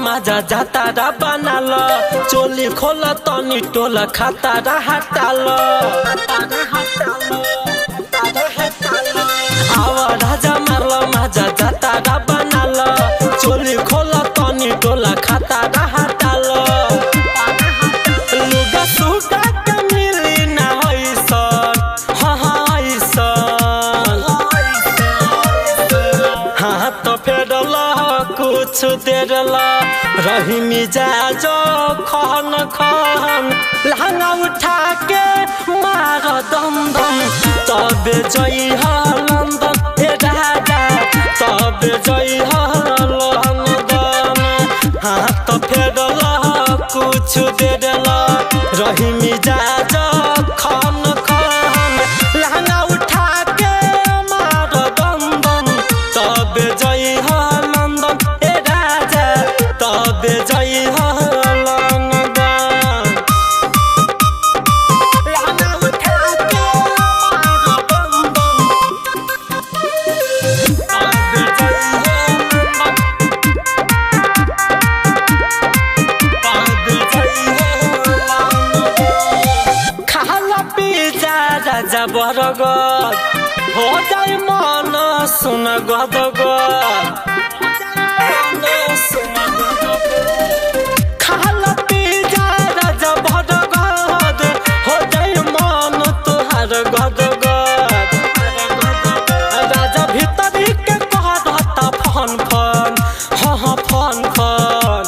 मजा जाता रा बनाल चोली खोला तनी टोला खाता रा हटाल आवा राजा मारला मजा जाता रा बनाल चोली खोला तनी टोला खाता रा हटाल लुगा सुगा के मिली ना होइसन हाँ तो फेरल कुछ देरल रही मिजाज खन खन लहंगा उठा के मार दम दम तबे जई लंदन हे राजा तबे जई लंदन हाँ तो फेरल कुछ देरल रही मिजाज खन खन लहंगा उठा के मार दम दम तबे जई लंदन हे राजा तबे जई राजा बरगद हो जाए मन सुन गदगद खाला पिजा राजा बरगद हो जाए मन तुहार गदगद राजा भीतरी के कहता फन फन हाँ फन फन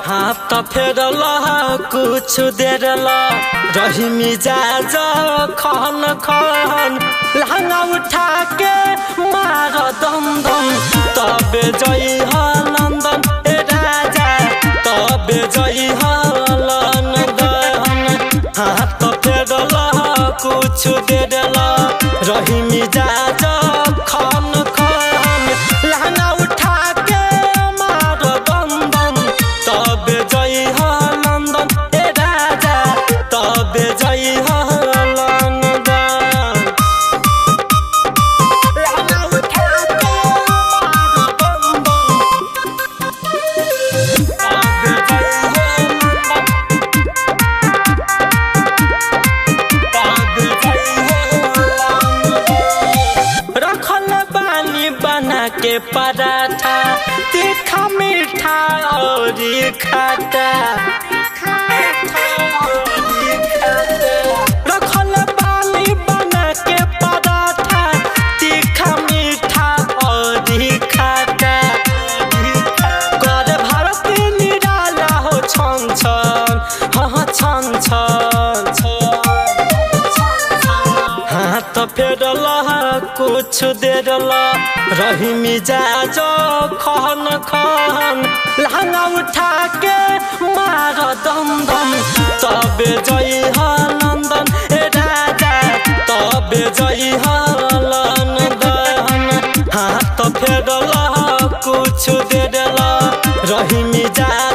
हाँ तो फेरल कुछ देरल रही मिजाज खन खन लहंगा उठा के मार दम दम तबे जई लंदन हे राजा तबे जई लंदन हाँ तो फेरल कुछ देरल रही मिजाज खन खन लहंगा उठा के मार दम दम तबे जई लंदन हे राजा तबे जई के पराठा तीखा मीठा और खट्टा रखल पानी बना के पराठा तीखा मीठा और खट्टा कर भारती निराला हो छन छन हाँ छन छन हाँ तो फेरल कुछ देरल रही मिजाज खन खन लहंगा उठा के मार दम दम तबे जई लंदन हे राजा तबे जई लंदन हाँ तो फेरल कुछ देरल रही मिजाज